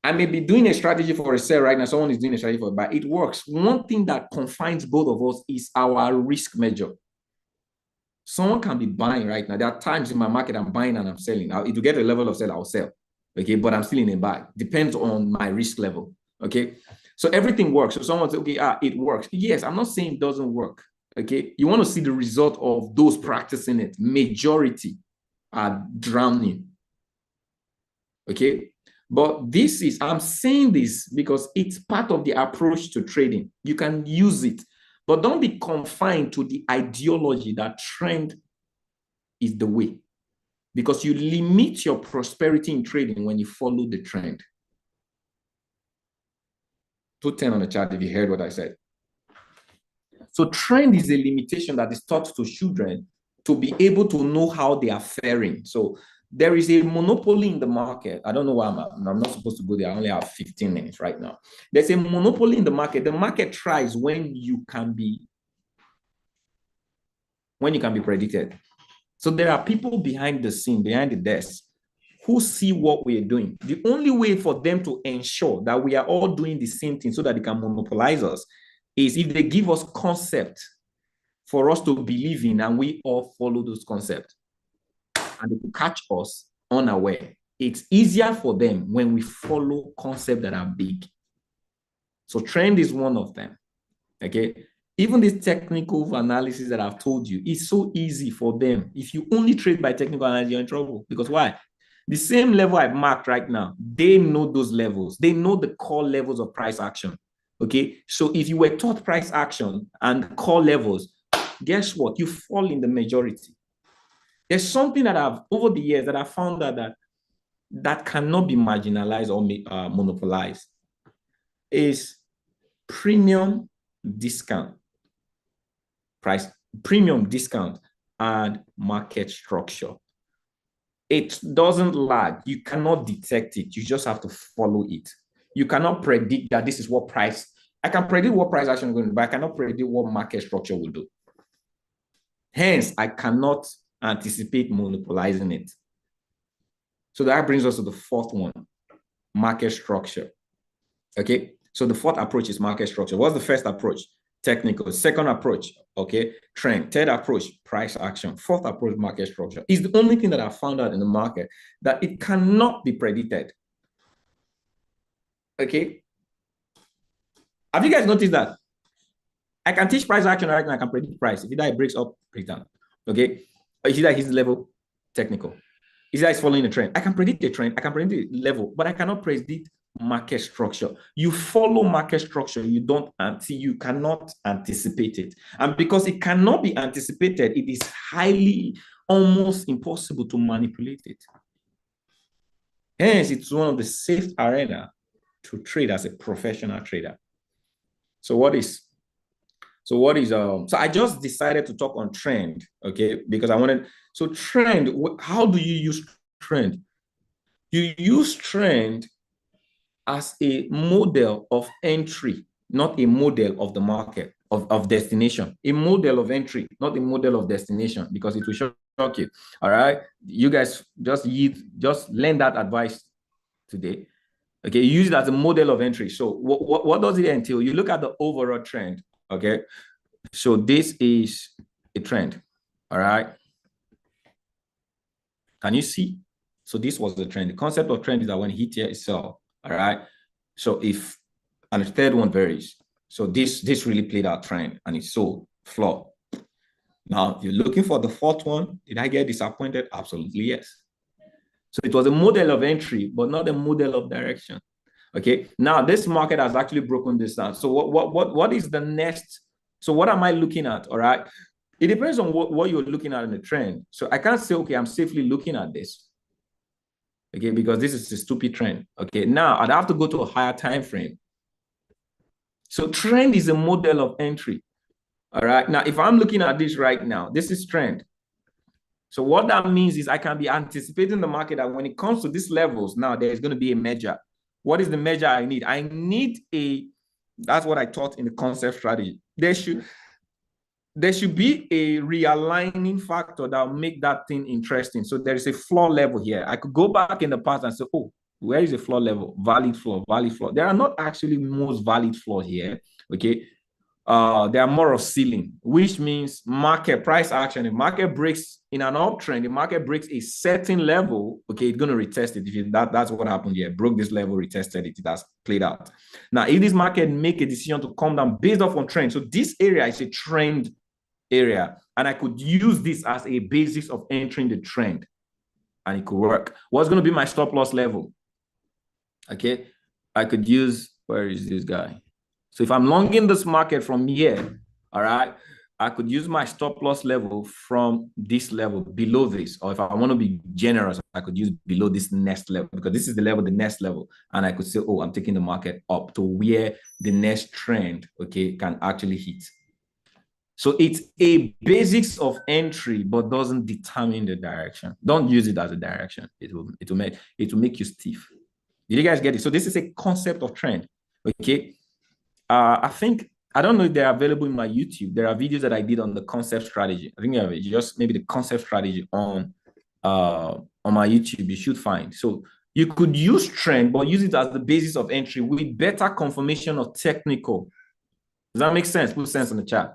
I may be doing a strategy for a sell right now. Someone is doing a strategy for a buy. It works. One thing that confines both of us is our risk measure. Someone can be buying right now. There are times in my market I'm buying and I'm selling. It will get a level of sell, I'll sell. Okay, but I'm still in a buy. Depends on my risk level. Okay, so everything works. So someone says, okay, it works. Yes, I'm not saying it doesn't work. Okay, you want to see the result of those practicing it. Majority are drowning. Okay, but I'm saying this because it's part of the approach to trading. You can use it, but don't be confined to the ideology that trend is the way, because you limit your prosperity in trading when you follow the trend. Put 10 on the chart if you heard what I said. So trend is a limitation that is taught to children to be able to know how they are faring. So there is a monopoly in the market. I don't know why I'm not supposed to go there. I only have 15 minutes right now. There's a monopoly in the market. The market tries when you can be predicted. So there are people behind the scene, behind the desk, who see what we are doing. The only way for them to ensure that we are all doing the same thing so that they can monopolize us is if they give us concept for us to believe in and we all follow those concepts. And they catch us unaware. It's easier for them when we follow concepts that are big. So trend is one of them. Okay. Even this technical analysis that I've told you is so easy for them. If you only trade by technical analysis, you're in trouble. Because why? The same level I've marked right now, they know those levels. They know the core levels of price action. Okay. So if you were taught price action and core levels, guess what? You fall in the majority. There's something that I've, over the years, that I found that cannot be marginalized or monopolized is premium discount. Price, premium discount, and market structure. It doesn't lag. You cannot detect it. You just have to follow it. You cannot predict that this is what price. I can predict what price action is going to do, but I cannot predict what market structure will do. Hence, I cannot anticipate monopolizing it. So that brings us to the fourth one, market structure. Okay, so the fourth approach is market structure. What's the first approach? Technical. Second approach, okay, trend. Third approach, price action. Fourth approach, market structure. Is the only thing that I found out in the market that it cannot be predicted. Okay. Have you guys noticed that? I can teach price action right now. I can predict price. If it breaks up, break down. Okay. Is that his level? Technical. Is that following the trend? I can predict the trend. I can predict the level, but I cannot predict market structure. You follow market structure. You cannot anticipate it. And because it cannot be anticipated, it is highly, almost impossible to manipulate it. Hence, it's one of the safe arena to trade as a professional trader. So I just decided to talk on trend, okay? Because I wanted, so trend, how do you use trend? You use trend as a model of entry, not a model of the market, of destination. A model of entry, not a model of destination, because it will shock you. All right. You guys just learn that advice today. Okay, use it as a model of entry. So what does it entail? You look at the overall trend. Okay. So this is a trend. All right. Can you see? So this was the trend. The concept of trend is that when it hit here, it's sell. All right. So and the third one varies. So this really played out trend and it's so flawed. Now, if you're looking for the fourth one, did I get disappointed? Absolutely, yes. So it was a model of entry, but not a model of direction. Okay. Now this market has actually broken this down. So what is the next? So what am I looking at? All right. It depends on what you're looking at in the trend. So I can't say, okay, I'm safely looking at this. Okay, because this is a stupid trend. Okay, now I'd have to go to a higher time frame. So trend is a model of entry. All right. Now, if I'm looking at this right now, this is trend. So what that means is I can be anticipating the market that when it comes to these levels, now there's going to be a measure. What is the measure I need? I need that's what I taught in the concept strategy. There should be a realigning factor that will make that thing interesting. So there is a floor level here. I could go back in the past and say, oh, where is the floor level? Valid floor, valid floor. There are not actually most valid floor here. Okay. They are more of ceiling, which means market price action. If market breaks in an uptrend, the market breaks a certain level, okay, it's going to retest it. If that's what happened here. Broke this level, retested it. It has played out. Now, if this market make a decision to come down based off on trend, so this area is a trend area, and I could use this as a basis of entering the trend, and it could work. What's going to be my stop loss level? Okay, I could use, where is this guy? So if I'm longing this market from here, all right, I could use my stop loss level from this level below this. Or if I want to be generous, I could use below this next level, because this is the level, the next level. And I could say, oh, I'm taking the market up to where the next trend, okay, can actually hit. So it's a basics of entry, but doesn't determine the direction. Don't use it as a direction. It will make you stiff. Did you guys get it? So this is a concept of trend. Okay. I think I don't know if they're available in my YouTube. There are videos that I did on the concept strategy. I think just maybe the concept strategy on my YouTube. You should find. So you could use trend, but use it as the basis of entry with better confirmation of technical. Does that make sense? Put sense in the chat.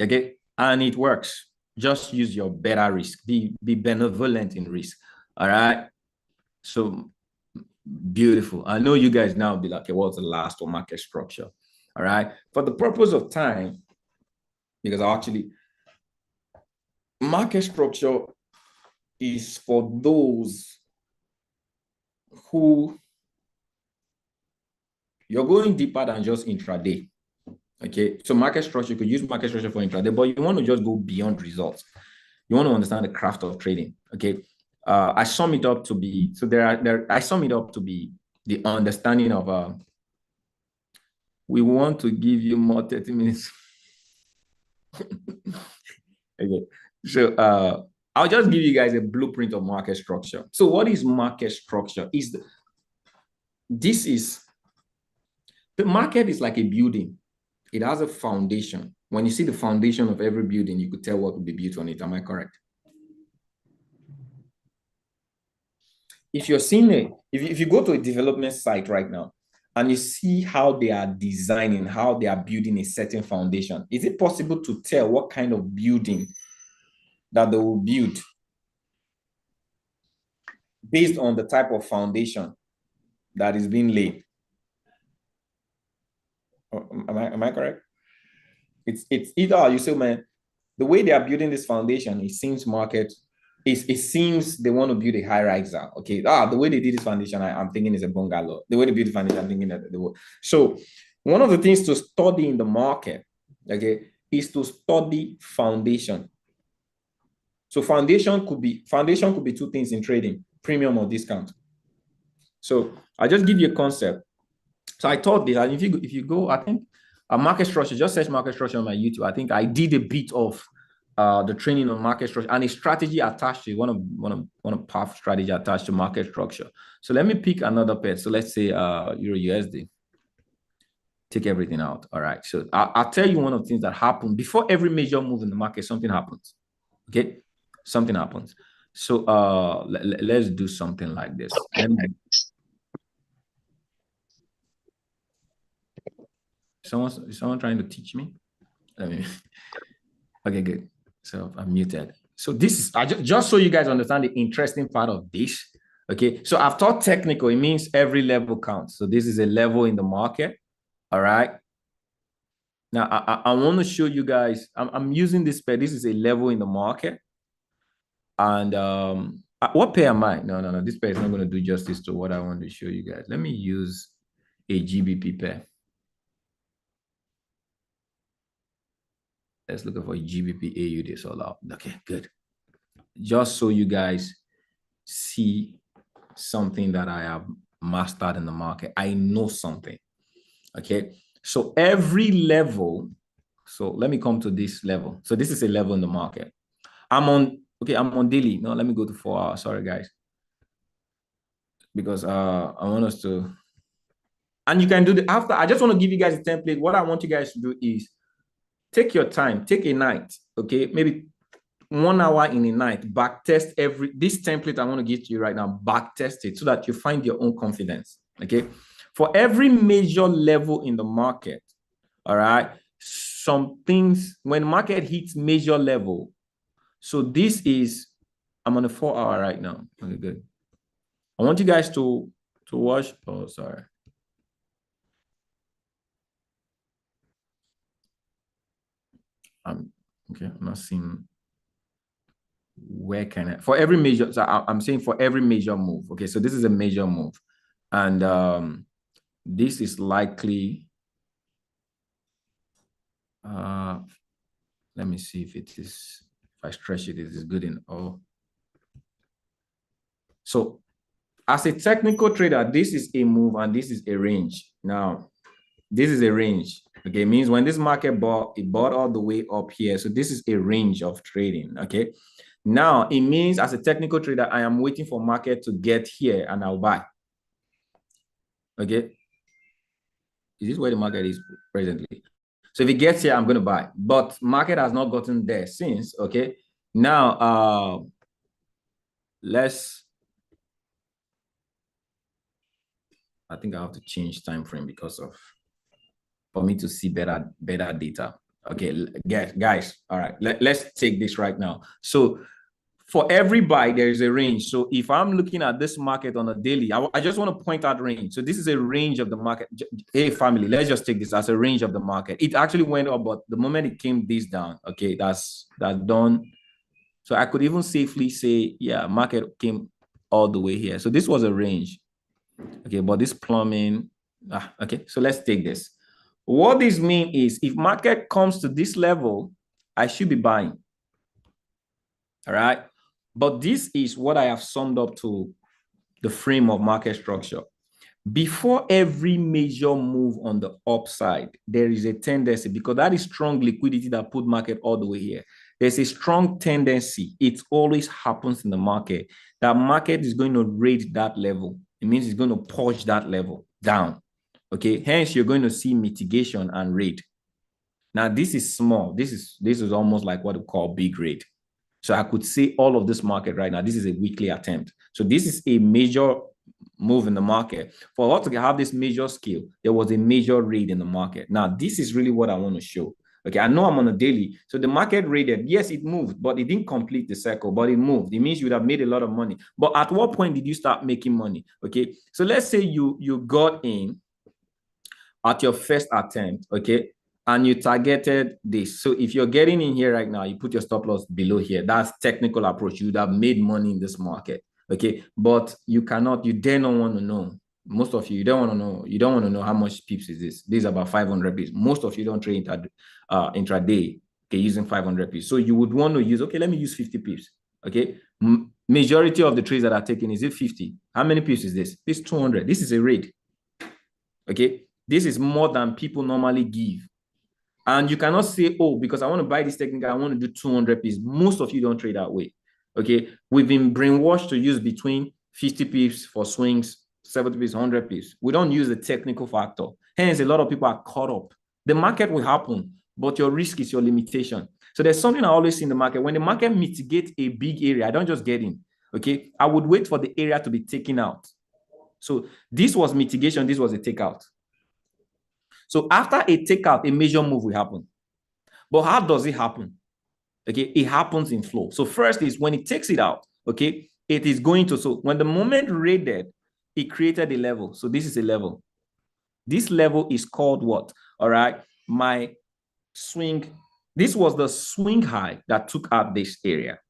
Okay, and it works. Just use your better risk. Be benevolent in risk. All right. So beautiful. I know you guys now be like, okay, what's the last one? Market structure. All right. For the purpose of time, because actually market structure is for those who you're going deeper than just intraday. Okay. So market structure, you could use market structure for intraday, but you want to just go beyond results. You want to understand the craft of trading. Okay. I sum it up to be, so I sum it up to be the understanding of, we want to give you more 30 minutes. Okay. So I'll just give you guys a blueprint of market structure. So what is market structure? The market is like a building. It has a foundation. When you see the foundation of every building, you could tell what will be built on it. Am I correct? If you're seeing if you go to a development site right now and you see how they are designing, how they are building a certain foundation, is it possible to tell what kind of building that they will build based on the type of foundation that is being laid? Am I correct? It's either you say, man, the way they are building this foundation, it seems it seems they want to build a high rise. Okay. The way they did this foundation, I'm thinking is a bungalow. The way they build the foundation, I'm thinking that they will. So one of the things to study in the market, okay, is to study foundation. So foundation could be two things in trading: premium or discount. So I just give you a concept. So I taught this, and if you go, I think a market structure, just search market structure on my YouTube. I think I did a bit of the training on market structure and a strategy attached to it, one of path strategy attached to market structure. So let me pick another pair. So let's say Euro USD. Take everything out. All right. So I'll tell you one of the things that happen before every major move in the market. Something happens. Okay, something happens. So let's do something like this. Someone trying to teach me? Okay, good. So I'm muted. So this is just so you guys understand the interesting part of this. Okay, so I've taught technical. It means every level counts. So this is a level in the market. All right. Now I want to show you guys. I'm using this pair. This is a level in the market. And what pair am I? No. This pair is not going to do justice to what I want to show you guys. Let me use a GBP pair. Let's look for GBP AUD all out. Okay, good. Just so you guys see something that I have mastered in the market. I know something. Okay. So every level. So let me come to this level. So this is a level in the market. I'm on daily. No, let me go to 4 hours. Sorry, guys. Because I want us to, and you can do the after. I just want to give you guys a template. What I want you guys to do is take your time, take a night, okay, maybe 1 hour in a night, back test this template I want to give to you right now, back test it so that you find your own confidence. Okay. For every major level in the market, all right, some things when market hits major level. So this is, I'm on a 4 hour right now. Okay, good. I want you guys to watch. Oh, sorry. Okay, I'm not seeing where can I, for every major, so I'm saying for every major move. Okay, so this is a major move. And this is likely, let me see if it is, if I stretch it, it is good in all. So as a technical trader, this is a move and this is a range. Now, this is a range. Okay, it means when this market bought, it bought all the way up here. So this is a range of trading. Okay. Now it means as a technical trader, I am waiting for market to get here and I'll buy. Okay. Is this where the market is presently? So if it gets here, I'm going to buy. But market has not gotten there since. Okay. Now I think I have to change time frame because of for me to see better data. Okay, guys, all right, let's take this right now. So for every buy, there is a range. So if I'm looking at this market on a daily, I just want to point out range. So this is a range of the market. Hey, family, let's just take this as a range of the market. It actually went up, but the moment it came this down, okay, that's done. So I could even safely say, yeah, market came all the way here. So this was a range. Okay, but this plumbing, okay, so let's take this. What this means is if market comes to this level, I should be buying. All right. But this is what I have summed up to the frame of market structure. Before every major move on the upside, there is a tendency, because that is strong liquidity that put market all the way here. There's a strong tendency, it always happens in the market, that market is going to raid that level. It means it's going to push that level down. Okay, hence you're going to see mitigation and raid. Now this is small. This is almost like what we call big raid. So I could say all of this market right now, this is a weekly attempt. So this is a major move in the market. For us to have this major scale, there was a major raid in the market. Now, this is really what I want to show. Okay, I know I'm on a daily. So the market raided. Yes, it moved, but it didn't complete the cycle, but it moved. It means you would have made a lot of money. But at what point did you start making money? Okay, so let's say you got in at your first attempt, okay, and you targeted this. So if you're getting in here right now, you put your stop loss below here. That's technical approach. You would have made money in this market, okay? But you cannot, you dare not want to know. Most of you don't want to know. You don't want to know how much pips is this. This is about 500 pips. Most of you don't trade intraday, okay, using 500 pips. So you would want to use, okay, let me use 50 pips, okay? Majority of the trades that are taken, is it 50? How many pips is this? It's 200. This is a raid, okay? This is more than people normally give. And you cannot say, oh, because I want to buy this technique, I want to do 200 pips. Most of you don't trade that way. Okay. We've been brainwashed to use between 50 pips for swings, 70 pips, 100 pips. We don't use the technical factor. Hence, a lot of people are caught up. The market will happen, but your risk is your limitation. So there's something I always see in the market. When the market mitigates a big area, I don't just get in. Okay. I would wait for the area to be taken out. So this was mitigation. This was a takeout. So after a takeout, a major move will happen. But how does it happen? Okay, it happens in flow. So first is when it takes it out, okay, it is going to, so when the moment raided, it created a level. So this is a level. This level is called what? All right, my swing. This was the swing high that took out this area.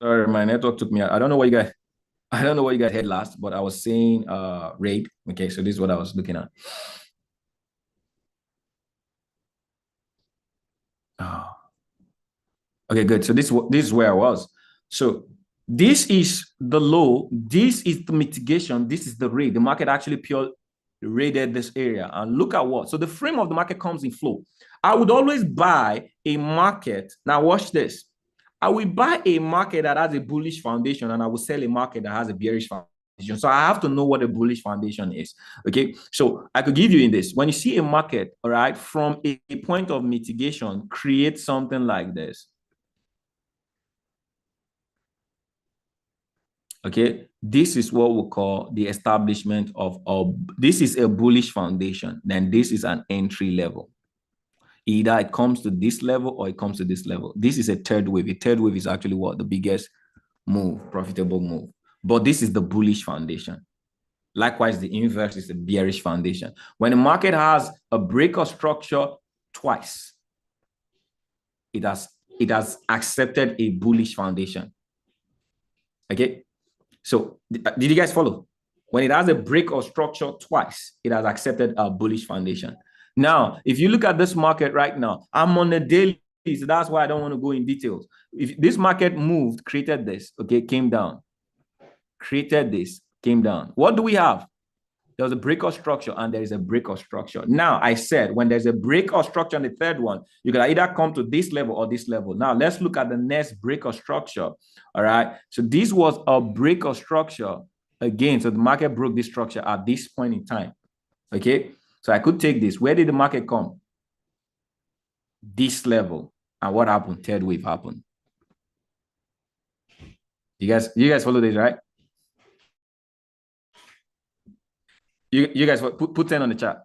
Sorry, my network took me out. I don't know what you guys, I don't know what you guys had last, but I was saying rate. Okay, so this is what I was looking at. Oh. Okay, good. So this is where I was. So this is the low. This is the mitigation. This is the rate. The market actually pure rated this area. And look at what. So the frame of the market comes in flow. I would always buy a market. Now watch this. I will buy a market that has a bullish foundation and I will sell a market that has a bearish foundation. So I have to know what a bullish foundation is. Okay. So I could give you in this. When you see a market, all right, from a point of mitigation, create something like this. Okay, this is what we call the establishment of this is a bullish foundation. Then this is an entry level. Either it comes to this level or it comes to this level. This is a third wave. A third wave is actually what? The biggest move, profitable move. But this is the bullish foundation. Likewise, the inverse is the bearish foundation. When the market has a break of structure twice, it has accepted a bullish foundation. Okay. So did you guys follow? When it has a break of structure twice, it has accepted a bullish foundation. Now, if you look at this market right now, I'm on a daily, so that's why I don't want to go in details. If this market moved, created this, okay, came down, created this, came down. What do we have? There's a break of structure and there is a break of structure. Now, I said when there's a break of structure on the third one, you can either come to this level or this level. Now, let's look at the next break of structure. All right. So this was a break of structure again. So the market broke this structure at this point in time. Okay. So I could take this. Where did the market come? This level. And what happened? Third wave happened. You guys follow this, right? You guys put 10 on the chat.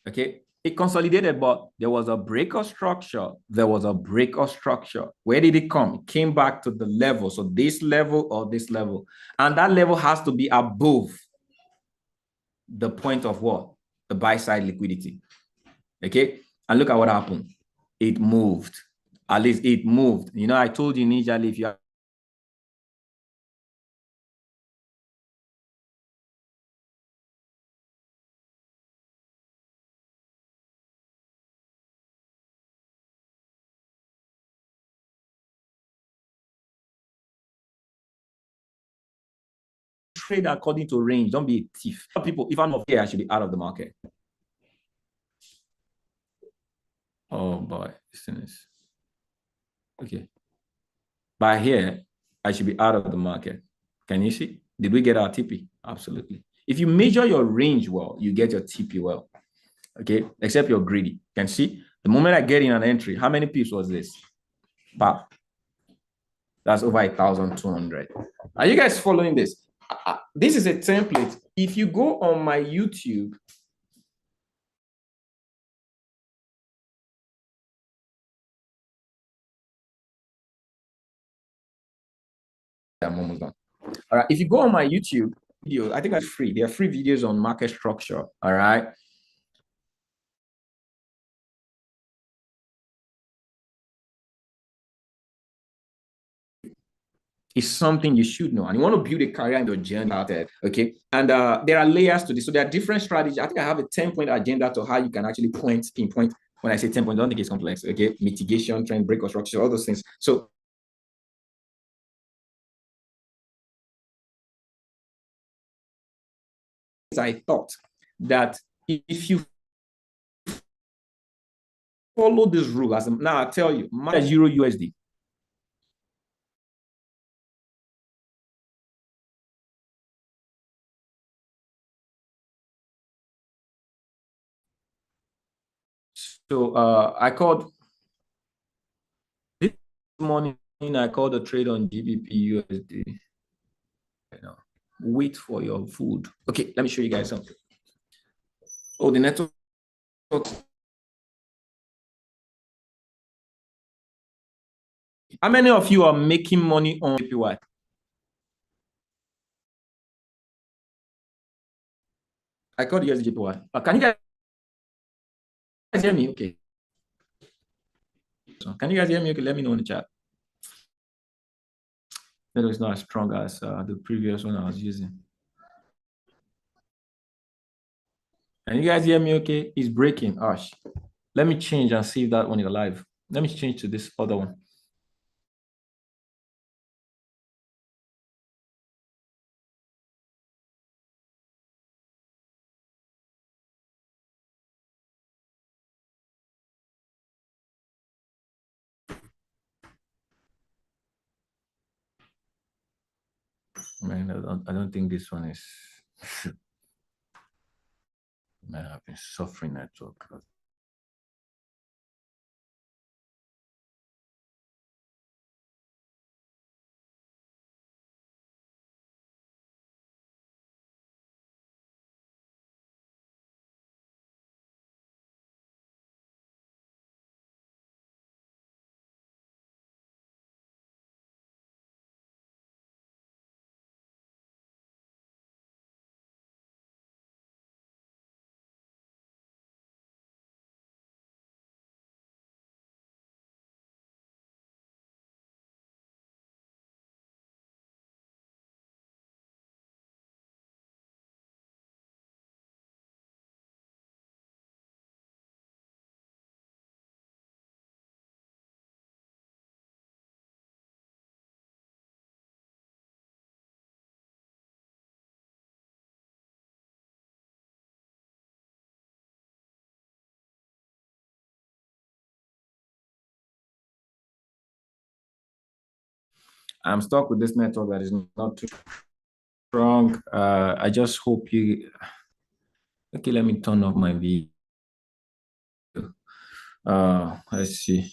Okay. It consolidated, but there was a break of structure. There was a break of structure. Where did it come? It came back to the level. So this level or this level. And that level has to be above the point of what? The buy side liquidity. Okay. And look at what happened. It moved. At least it moved. You know, I told you initially, if you trade according to range, don't be a thief. People, if I'm not here, I should be out of the market. Oh boy, this thing is okay. By here, I should be out of the market. Can you see? Did we get our TP? Absolutely. If you measure your range well, you get your TP well. Okay, except you're greedy. Can see? The moment I get in an entry, how many pips was this? Pop. That's over 1,200. Are you guys following this? This is a template. If you go on my YouTube, I'm almost done. All right. If you go on my YouTube video, I think that's free. There are free videos on market structure. All right. Is something you should know, and you want to build a career in your journey out there. Okay. And there are layers to this. So there are different strategies. I think I have a 10-point agenda to how you can actually pinpoint. When I say 10 points, I don't think it's complex. Okay. Mitigation, trend, break or structure, all those things. So I thought that if you follow this rule, as now I tell you, my Euro USD. So I called this morning, I called a trade on GBP USD. Wait for your food. Okay, let me show you guys something. Oh, the network. How many of you are making money on APY? I called you guys JPY. Can you guys hear me? Okay. So can you guys hear me? Okay, let me know in the chat. That is not as strong as the previous one I was using. Can you guys hear me? Okay, it's breaking. Gosh, let me change and see if that one is alive. Let me change to this other one. Man, I don't think this one is. Man, I've been suffering network. I'm stuck with this network that is not too strong. I just hope you. Okay, let me turn off my video. Let's see.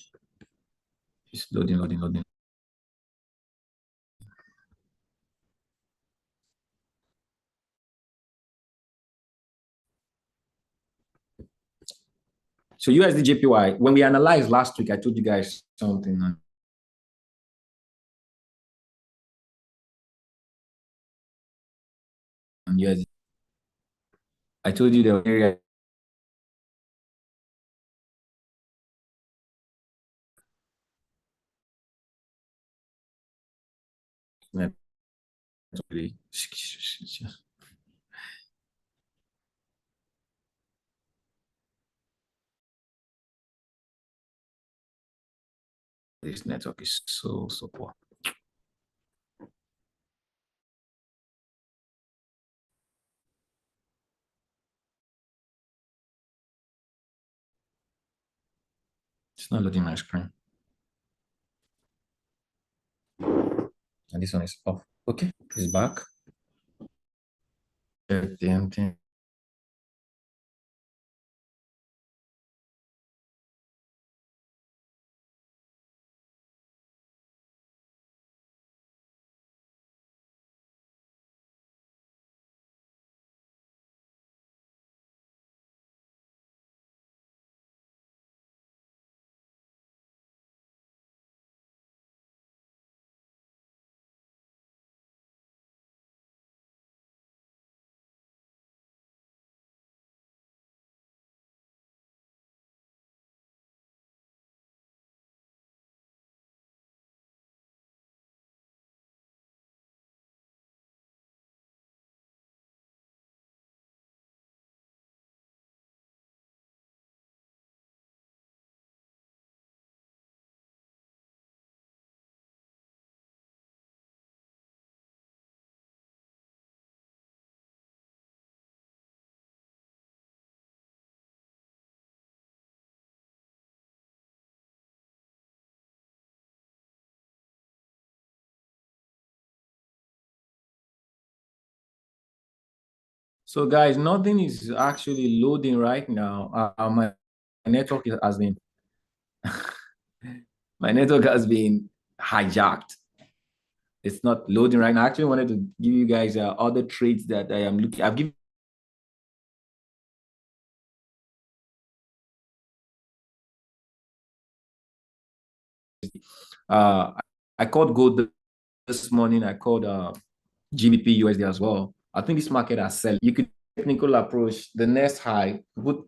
It's loading. So USD JPY, when we analyzed last week, I told you guys something on USD. I told you the area this network is so poor. It's not loading my screen. And this one is off. Okay, it's back. Empty. So guys, nothing is actually loading right now. My network has been my network has been hijacked. It's not loading right now. I actually wanted to give you guys other trades that I am looking. I've given I called gold this morning. I called GBP USD as well. I think this market has sell. You could technical approach the next high. Put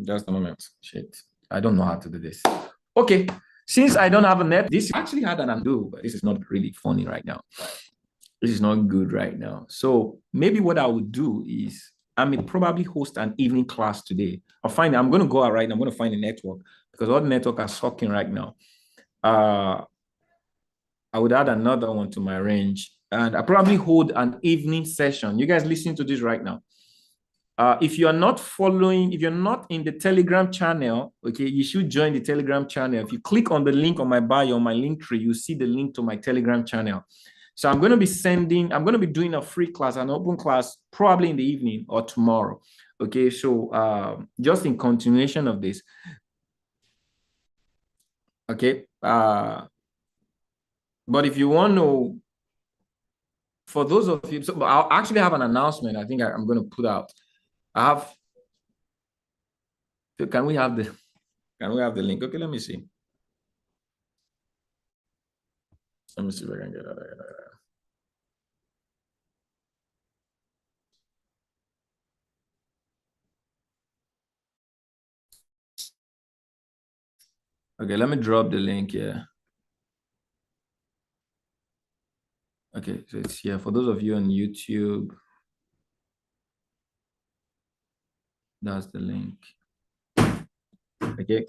just a moment. Shit. I don't know how to do this. Okay. Since I don't have a net, this actually had an undo, but this is not really funny right now. This is not good right now. So maybe what I would do is I may probably host an evening class today. I'm going to go out right now. I'm going to find a network because all the network are sucking right now. I would add another one to my range and I probably hold an evening session. You guys listening to this right now. If you are not following, if you're not in the Telegram channel, okay, you should join the Telegram channel. If you click on the link on my bio, on my link tree, you see the link to my Telegram channel. So I'm going to be doing a free class, an open class, probably in the evening or tomorrow. Okay, so just in continuation of this. Okay, but if you want to, for those of you, so I'll actually have an announcement. I think I'm going to put out. Can we have the link? Okay, let me see. Let me see if I can get that. Okay, let me drop the link here. Okay, so it's here. For those of you on YouTube, that's the link. Okay.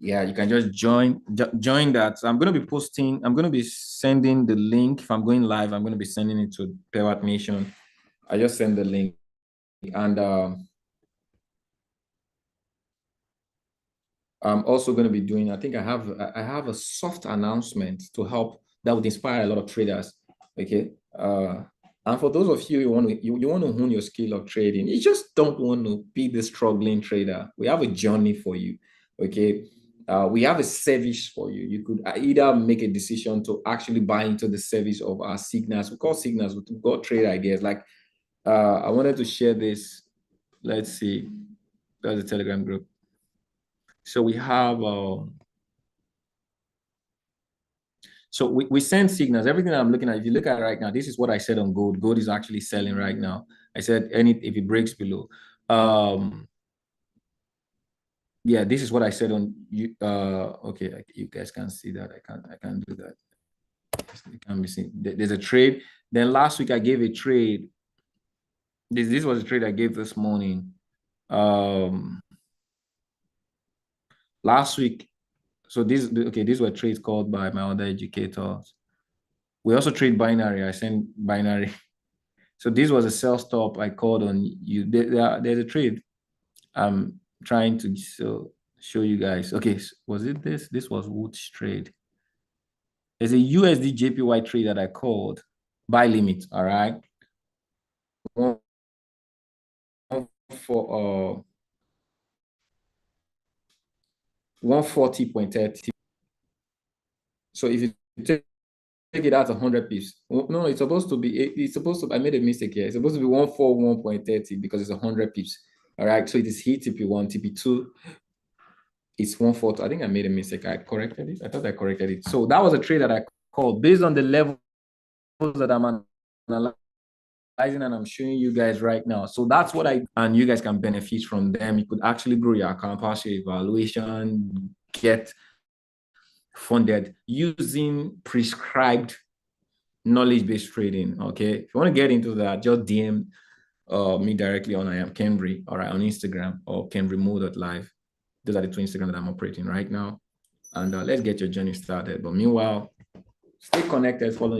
Yeah, you can just join that. So I'm going to be sending the link. If I'm going live, I'm going to be sending it to Pewat Nation. I just send the link. And I'm also going to be doing, I think I have a soft announcement to help that would inspire a lot of traders. Okay. And for those of you who want to hone your skill of trading, you just don't want to be the struggling trader. We have a journey for you. Okay. We have a service for you. You could either make a decision to actually buy into the service of our signals. We call signals, we've got trade ideas. Like I wanted to share this. Let's see. That's a Telegram group. So we have so we send signals. Everything I'm looking at, if you look at it right now, this is what I said on gold. Gold is actually selling right now. I said if it breaks below. Yeah, this is what I said on you. Okay, you guys can see that. I can't do that. It can be seen. There's a trade. Then last week I gave a trade. This was a trade I gave this morning. Last week. So these were trades called by my other educators. We also trade binary. I send binary. So this was a sell stop I called on you. There's a trade I'm trying to show you guys. Okay, was it this? This was Woods trade. There's a USD JPY trade that I called buy limit. All right. For 140.30. So if you take it out 100 pips, no, it's supposed to be, I made a mistake here. It's supposed to be 141.30 because it's 100 pips. All right. So it is here TP1, TP2. It's 140. I think I made a mistake. I corrected it. I thought I corrected it. So that was a trade that I called based on the levels that I'm analyzing and I'm showing you guys right now. So that's what and you guys can benefit from them. You could actually grow your account, pass your evaluation, get funded using prescribed knowledge-based trading. Okay. If you want to get into that, just DM me directly on I am Kenry, all right, on Instagram or kenrymo.live. Those are the two Instagram that I'm operating right now. And let's get your journey started. But meanwhile, stay connected, following